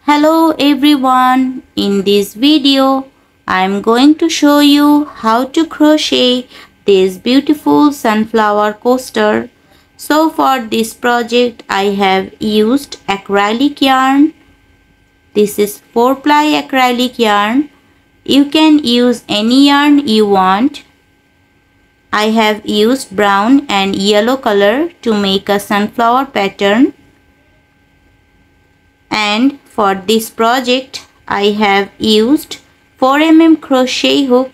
Hello everyone, in this video I am going to show you how to crochet this beautiful sunflower coaster. So for this project I have used acrylic yarn. This is 4-ply acrylic yarn. You can use any yarn you want. I have used brown and yellow color to make a sunflower pattern. And for this project I have used 4 mm crochet hook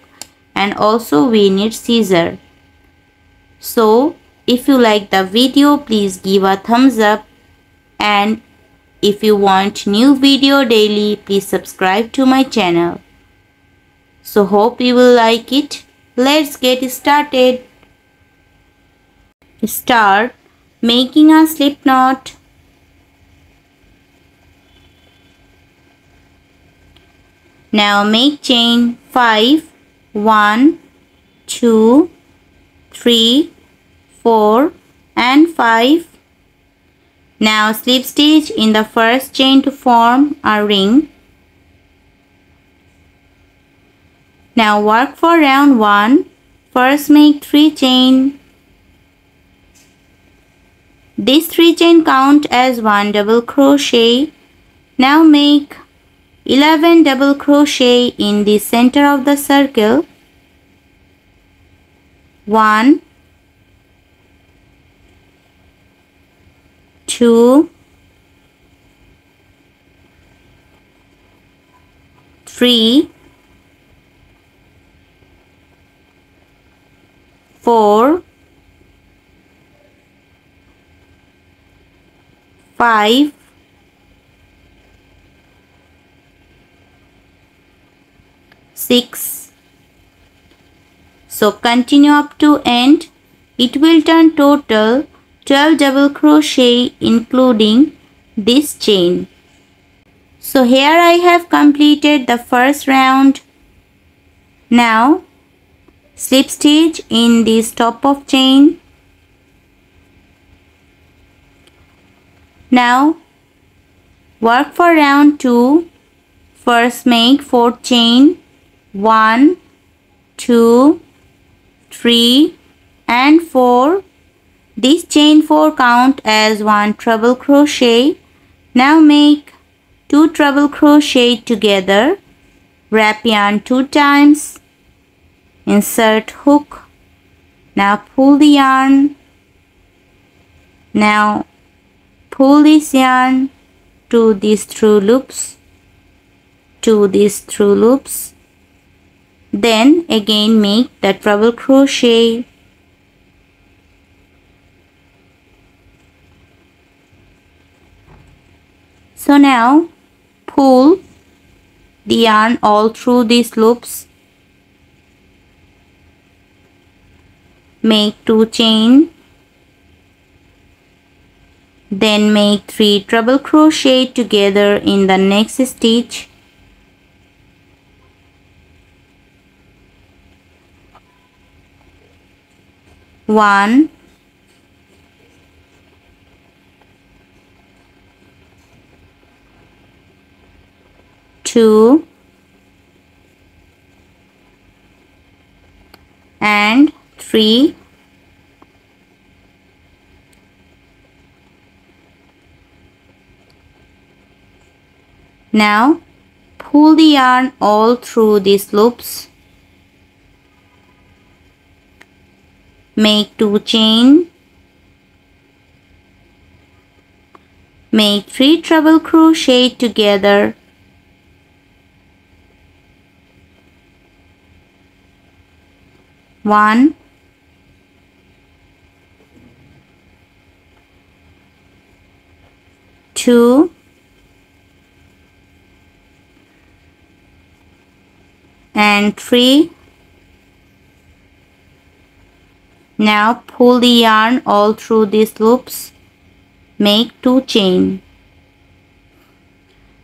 and also we need scissor. So if you like the video, please give a thumbs up, and if you want new video daily, please subscribe to my channel. So hope you will like it. Let's get started. Start making a slip knot. Now make chain 5, 1, 2, 3, 4 and 5. Now slip stitch in the first chain to form a ring. Now work for round 1. First make 3 chain. These 3 chain count as 1 double crochet. Now make 11 double crochet in the center of the circle. 1, 2, 3, 4, 5, 6. So continue up to end. It will turn total 12 double crochet including this chain. So here I have completed the first round. Now slip stitch in this top of chain. Now work for round 2. First make 4 chain. 1, 2, 3 and 4. This chain 4 count as 1 treble crochet. Now make 2 treble crochet together. Wrap yarn 2 times. Insert hook. Now pull the yarn. Now pull this yarn to these through loops. Then again make the treble crochet. So now pull the yarn all through these loops. Make 2 chain. Then make 3 treble crochet together in the next stitch. 1, 2 and 3. Now pull the yarn all through these loops. Make 2 chain. Make 3 treble crochet together. 1, 2 and 3. Now pull the yarn all through these loops. Make 2 chain.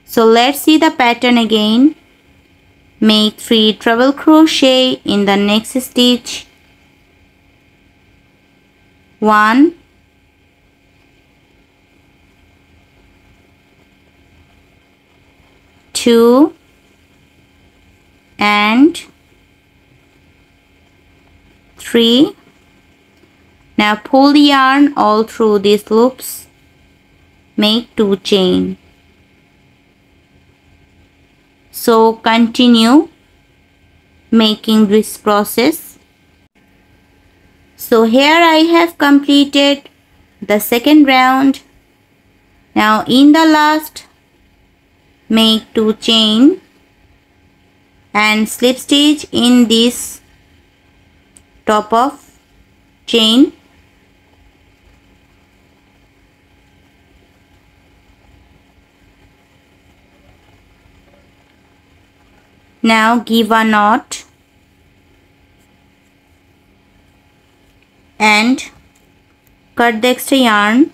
So let's see the pattern again. Make 3 treble crochet in the next stitch. 1, 2 and 3. Now pull the yarn all through these loops. Make 2 chain. So continue making this process. So here I have completed the second round. Now in the last, make 2 chain and slip stitch in this top of chain. Now give a knot and cut the extra yarn.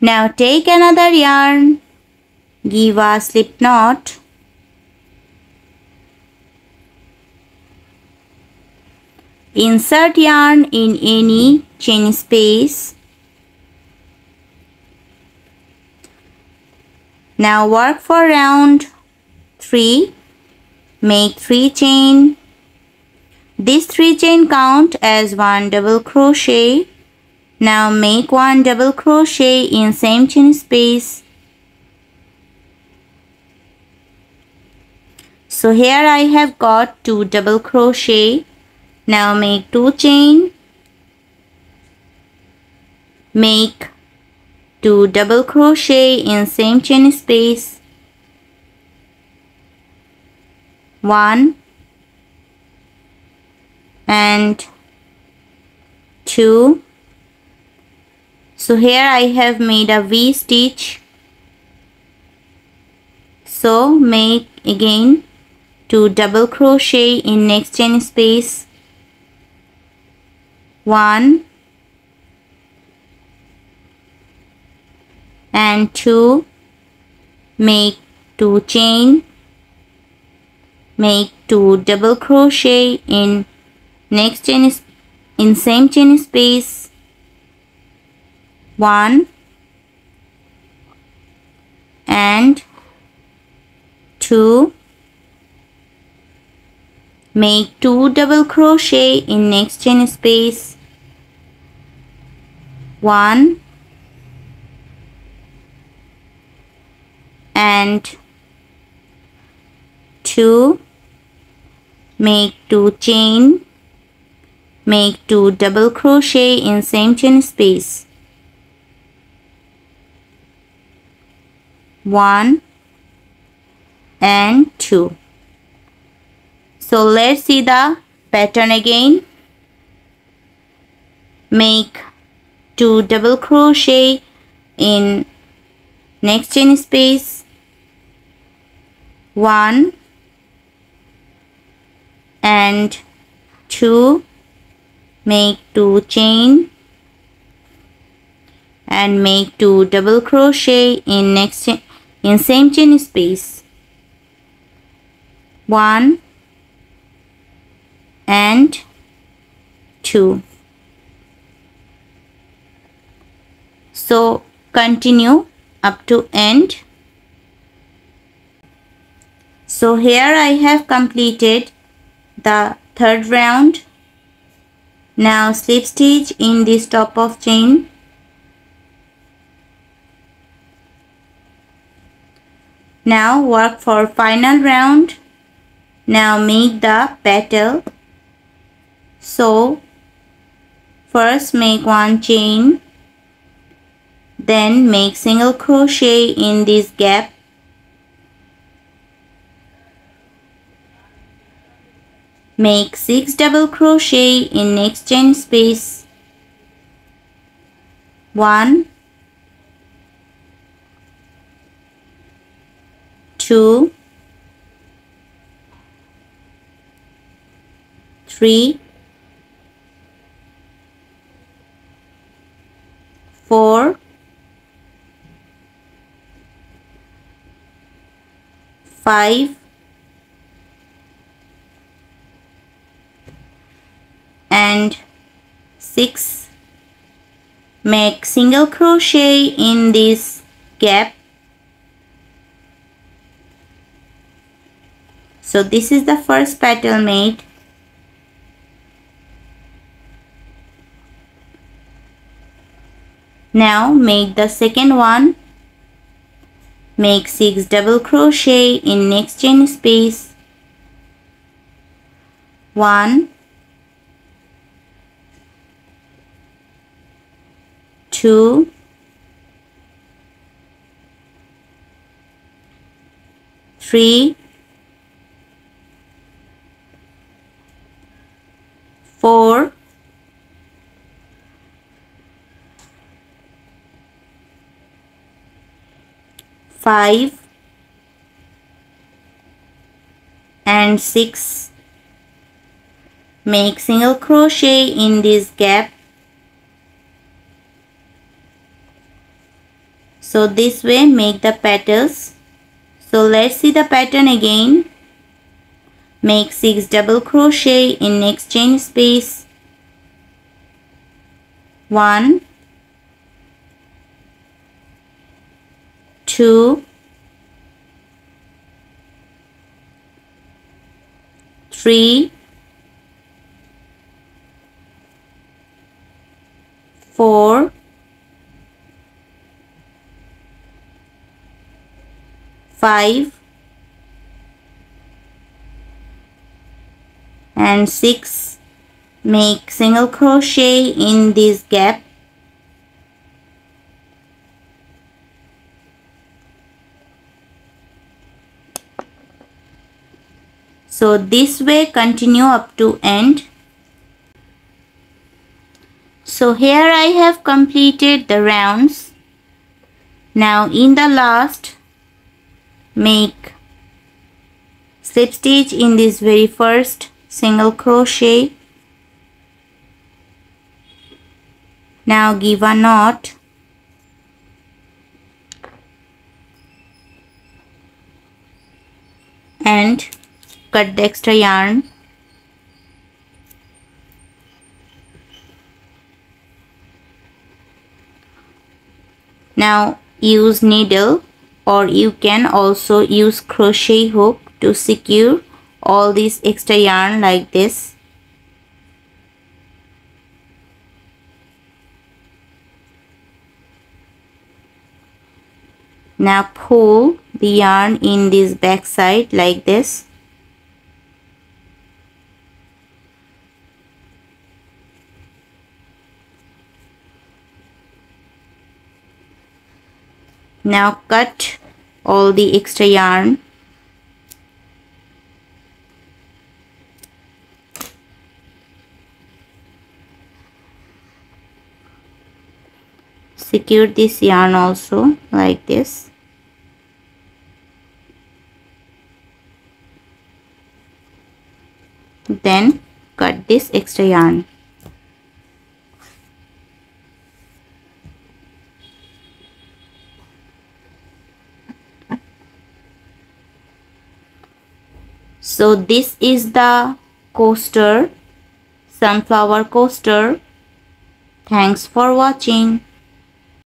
Now take another yarn, give a slip knot, insert yarn in any chain space. Now work for round 3, make 3 chain. This 3 chain count as 1 double crochet. Now make 1 double crochet in same chain space. So here I have got 2 double crochet. Now make 2 chain. Make 2 double crochet in same chain space. 1 and 2. So here I have made a V stitch. So make again 2 double crochet in next chain space. 1 and 2. Make 2 chain. Make 2 double crochet in next chain in same chain space. 1 and 2. Make 2 double crochet in next chain space. 1 and 2. Make 2 chain. Make 2 double crochet in same chain space. 1 and 2. So let's see the pattern again. Make 2 double crochet in next chain space. 1 and 2. Make 2 chain and make 2 double crochet in next chain in same chain space. 1 and 2. So continue up to end. So here I have completed the third round. Now slip stitch in this top of chain. Now work for final round. Now make the petal. So first make 1 chain, then make single crochet in this gap. Make 6 double crochet in next chain space. 1 2 3 4 5 and 6. Make single crochet in this gap. So this is the first petal made. Now make the second one. Make 6 double crochet in next chain space. 1, 2, 3, 4, 5 and 6. Make single crochet in this gap. So this way make the petals. So let's see the pattern again. Make 6 double crochet in next chain space. 1, 2, 3, 4, 5 and 6. Make single crochet in this gap. So this way continue up to end. So here I have completed the rounds. Now in the last, make slip stitch in this very first single crochet. Now give a knot. And cut the extra yarn. Now use needle, or you can also use crochet hook to secure all this extra yarn like this. Now pull the yarn in this back side like this. Now cut all the extra yarn. Secure this yarn also like this. Then cut this extra yarn. So this is the coaster, sunflower coaster. Thanks for watching.